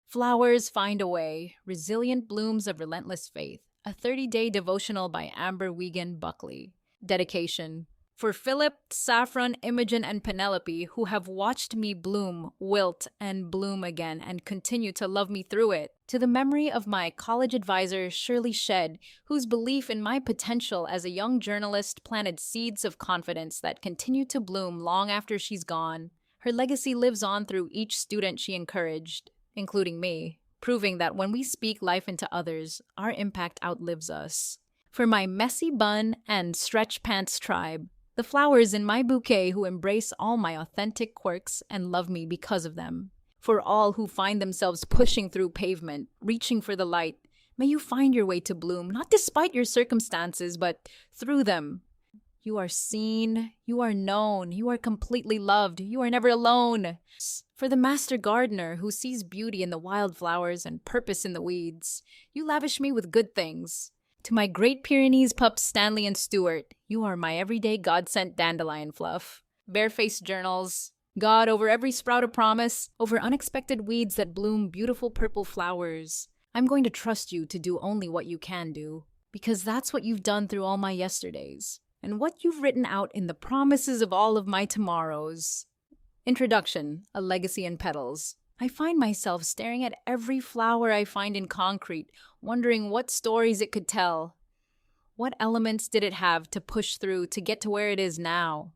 Flowers Find a Way, Resilient Blooms of Relentless Faith, a 30-day devotional by Amber Wiegand Buckley. Dedication. For Philip, Saffron, Imogen, and Penelope, who have watched me bloom, wilt, and bloom again, and continue to love me through it. To the memory of my college advisor, Shirley Shedd, whose belief in my potential as a young journalist planted seeds of confidence that continue to bloom long after she's gone. Her legacy lives on through each student she encouraged, including me, proving that when we speak life into others, our impact outlives us. For my messy bun and stretch pants tribe, the flowers in my bouquet who embrace all my authentic quirks and love me because of them. For all who find themselves pushing through pavement, reaching for the light, may you find your way to bloom, not despite your circumstances, but through them. You are seen, you are known, you are completely loved, you are never alone. For the master gardener who sees beauty in the wildflowers and purpose in the weeds, you lavish me with good things. To my Great Pyrenees pups Stanley and Stuart, you are my everyday God-sent dandelion fluff. Barefaced journals, God over every sprout of promise, over unexpected weeds that bloom beautiful purple flowers. I'm going to trust you to do only what you can do, because that's what you've done through all my yesterdays, and what you've written out in the promises of all of my tomorrows. Introduction, A Legacy in Petals. I find myself staring at every flower I find in concrete, wondering what stories it could tell. What elements did it have to push through to get to where it is now?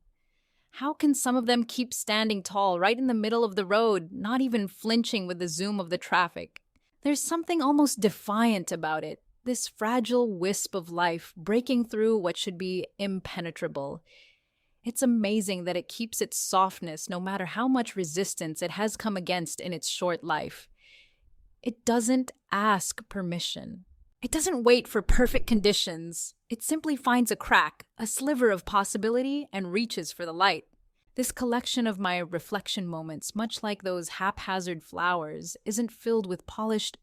How can some of them keep standing tall right in the middle of the road, not even flinching with the zoom of the traffic? There's something almost defiant about it, this fragile wisp of life breaking through what should be impenetrable. It's amazing that it keeps its softness no matter how much resistance it has come against in its short life. It doesn't ask permission. It doesn't wait for perfect conditions. It simply finds a crack, a sliver of possibility, and reaches for the light. This collection of my reflection moments, much like those haphazard flowers, isn't filled with polished,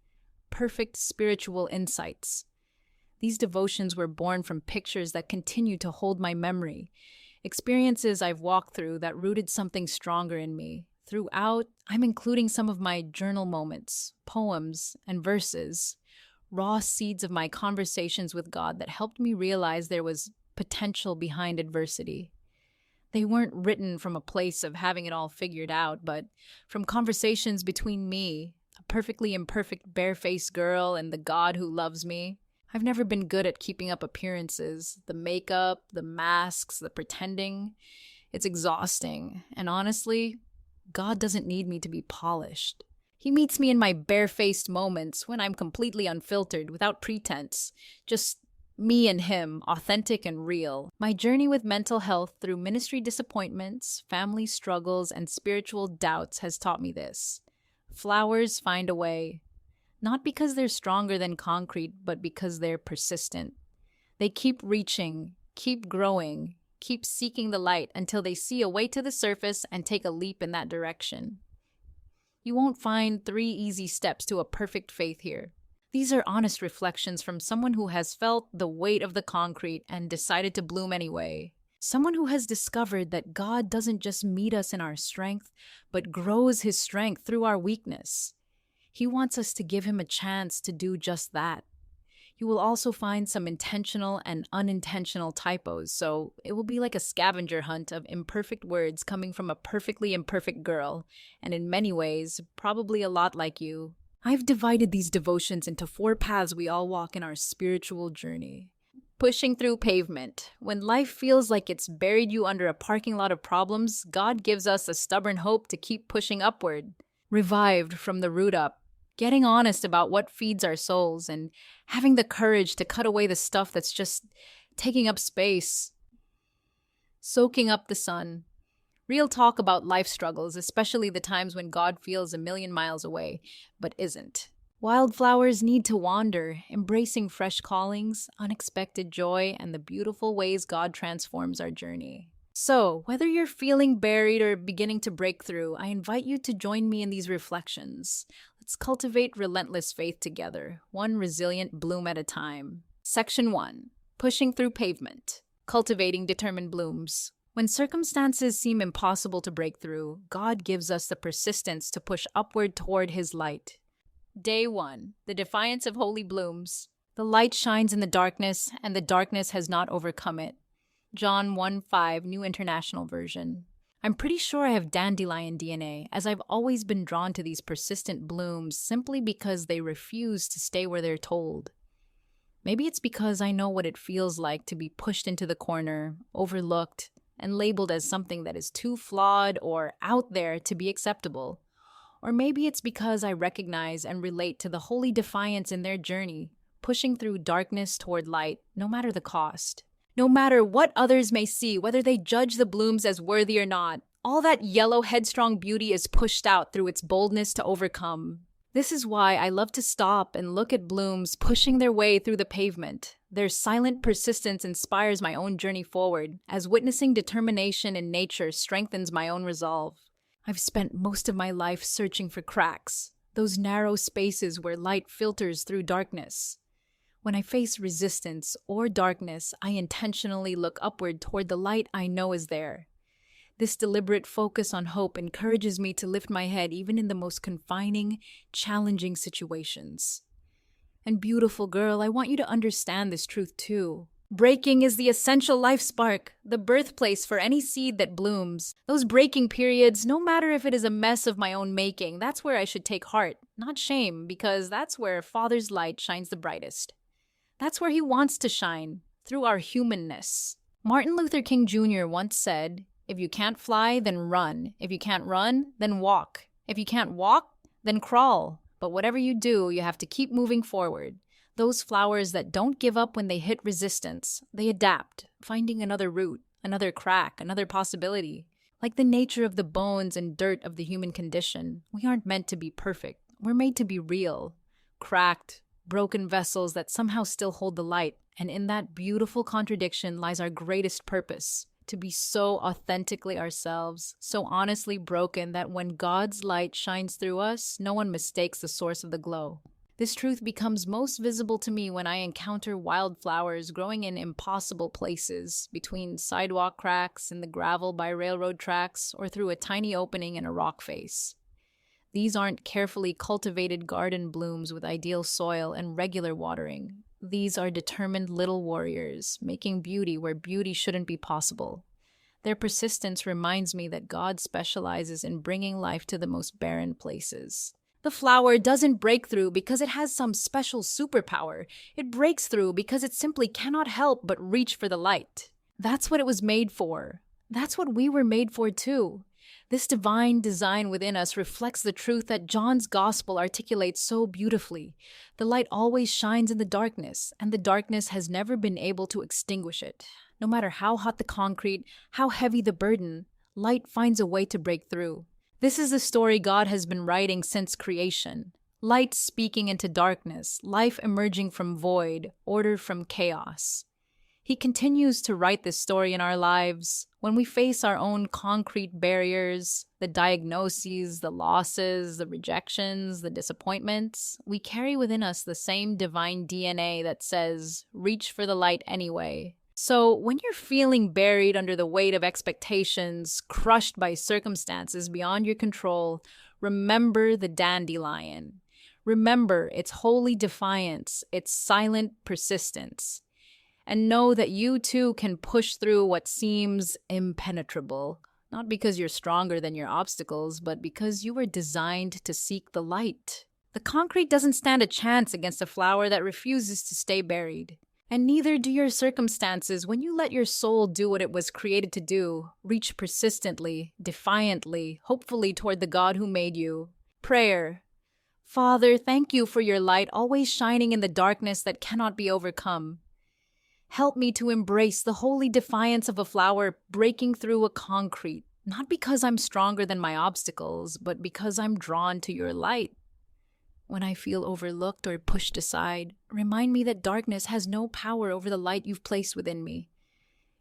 perfect spiritual insights. These devotions were born from pictures that continue to hold my memory, experiences I've walked through that rooted something stronger in me. Throughout, I'm including some of my journal moments, poems, and verses, raw seeds of my conversations with God that helped me realize there was potential behind adversity. They weren't written from a place of having it all figured out, but from conversations between me, a perfectly imperfect barefaced girl, and the God who loves me. I've never been good at keeping up appearances, the makeup, the masks, the pretending. It's exhausting, and honestly, God doesn't need me to be polished. He meets me in my barefaced moments when I'm completely unfiltered, without pretense, just me and him, authentic and real. My journey with mental health through ministry disappointments, family struggles, and spiritual doubts has taught me this. Flowers find a way. Not because they're stronger than concrete, but because they're persistent. They keep reaching, keep growing, keep seeking the light until they see a way to the surface and take a leap in that direction. You won't find 3 easy steps to a perfect faith here. These are honest reflections from someone who has felt the weight of the concrete and decided to bloom anyway. Someone who has discovered that God doesn't just meet us in our strength, but grows his strength through our weakness. He wants us to give him a chance to do just that. You will also find some intentional and unintentional typos, so it will be like a scavenger hunt of imperfect words coming from a perfectly imperfect girl, and in many ways, probably a lot like you. I've divided these devotions into 4 paths we all walk in our spiritual journey. Pushing through pavement. When life feels like it's buried you under a parking lot of problems, God gives us a stubborn hope to keep pushing upward. Revived from the root up. Getting honest about what feeds our souls and having the courage to cut away the stuff that's just taking up space. Soaking up the sun. Real talk about life struggles, especially the times when God feels a million miles away, but isn't. Wildflowers need to wander, embracing fresh callings, unexpected joy, and the beautiful ways God transforms our journey. So, whether you're feeling buried or beginning to break through, I invite you to join me in these reflections. Let's cultivate relentless faith together, one resilient bloom at a time. Section 1. Pushing through pavement. Cultivating determined blooms. When circumstances seem impossible to break through, God gives us the persistence to push upward toward his light. Day 1. The Defiance of Holy Blooms. The light shines in the darkness, and the darkness has not overcome it. John 1:5, New International Version. I'm pretty sure I have dandelion DNA, as I've always been drawn to these persistent blooms simply because they refuse to stay where they're told. Maybe it's because I know what it feels like to be pushed into the corner, overlooked, and labeled as something that is too flawed or out there to be acceptable. Or maybe it's because I recognize and relate to the holy defiance in their journey, pushing through darkness toward light, no matter the cost. No matter what others may see, whether they judge the blooms as worthy or not, all that yellow, headstrong beauty is pushed out through its boldness to overcome. This is why I love to stop and look at blooms pushing their way through the pavement. Their silent persistence inspires my own journey forward, as witnessing determination in nature strengthens my own resolve. I've spent most of my life searching for cracks, those narrow spaces where light filters through darkness. When I face resistance or darkness, I intentionally look upward toward the light I know is there. This deliberate focus on hope encourages me to lift my head even in the most confining, challenging situations. And beautiful girl, I want you to understand this truth too. Breaking is the essential life spark, the birthplace for any seed that blooms. Those breaking periods, no matter if it is a mess of my own making, that's where I should take heart, not shame, because that's where Father's light shines the brightest. That's where he wants to shine, through our humanness. Martin Luther King Jr. once said, "If you can't fly, then run. If you can't run, then walk. If you can't walk, then crawl. But whatever you do, you have to keep moving forward." Those flowers that don't give up when they hit resistance, they adapt, finding another route, another crack, another possibility. Like the nature of the bones and dirt of the human condition, we aren't meant to be perfect. We're made to be real, cracked, broken vessels that somehow still hold the light. And in that beautiful contradiction lies our greatest purpose, to be so authentically ourselves, so honestly broken that when God's light shines through us, no one mistakes the source of the glow. This truth becomes most visible to me when I encounter wildflowers growing in impossible places, between sidewalk cracks, in the gravel by railroad tracks, or through a tiny opening in a rock face. These aren't carefully cultivated garden blooms with ideal soil and regular watering. These are determined little warriors, making beauty where beauty shouldn't be possible. Their persistence reminds me that God specializes in bringing life to the most barren places. The flower doesn't break through because it has some special superpower. It breaks through because it simply cannot help but reach for the light. That's what it was made for. That's what we were made for too. This divine design within us reflects the truth that John's gospel articulates so beautifully. The light always shines in the darkness, and the darkness has never been able to extinguish it. No matter how hot the concrete, how heavy the burden, light finds a way to break through. This is the story God has been writing since creation. Light speaking into darkness, life emerging from void, order from chaos. He continues to write this story in our lives. When we face our own concrete barriers, the diagnoses, the losses, the rejections, the disappointments, we carry within us the same divine DNA that says, reach for the light anyway. So when you're feeling buried under the weight of expectations, crushed by circumstances beyond your control, remember the dandelion. Remember its holy defiance, its silent persistence. And know that you too can push through what seems impenetrable, not because you're stronger than your obstacles, but because you were designed to seek the light. The concrete doesn't stand a chance against a flower that refuses to stay buried. And neither do your circumstances when you let your soul do what it was created to do, reach persistently, defiantly, hopefully toward the God who made you. Prayer. Father, thank you for your light always shining in the darkness that cannot be overcome. Help me to embrace the holy defiance of a flower breaking through a concrete, not because I'm stronger than my obstacles, but because I'm drawn to your light. When I feel overlooked or pushed aside, remind me that darkness has no power over the light you've placed within me.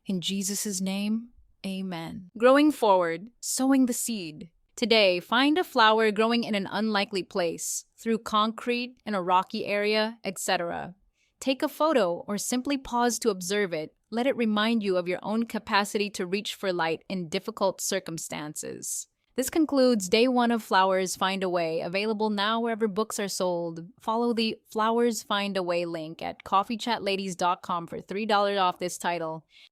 In Jesus' name, amen. Growing forward, sowing the seed. Today, find a flower growing in an unlikely place, through concrete, in a rocky area, etc. Take a photo or simply pause to observe it. Let it remind you of your own capacity to reach for light in difficult circumstances. This concludes day one of Flowers Find a Way, available now wherever books are sold. Follow the Flowers Find a Way link at coffeechatladies.com for $3 off this title.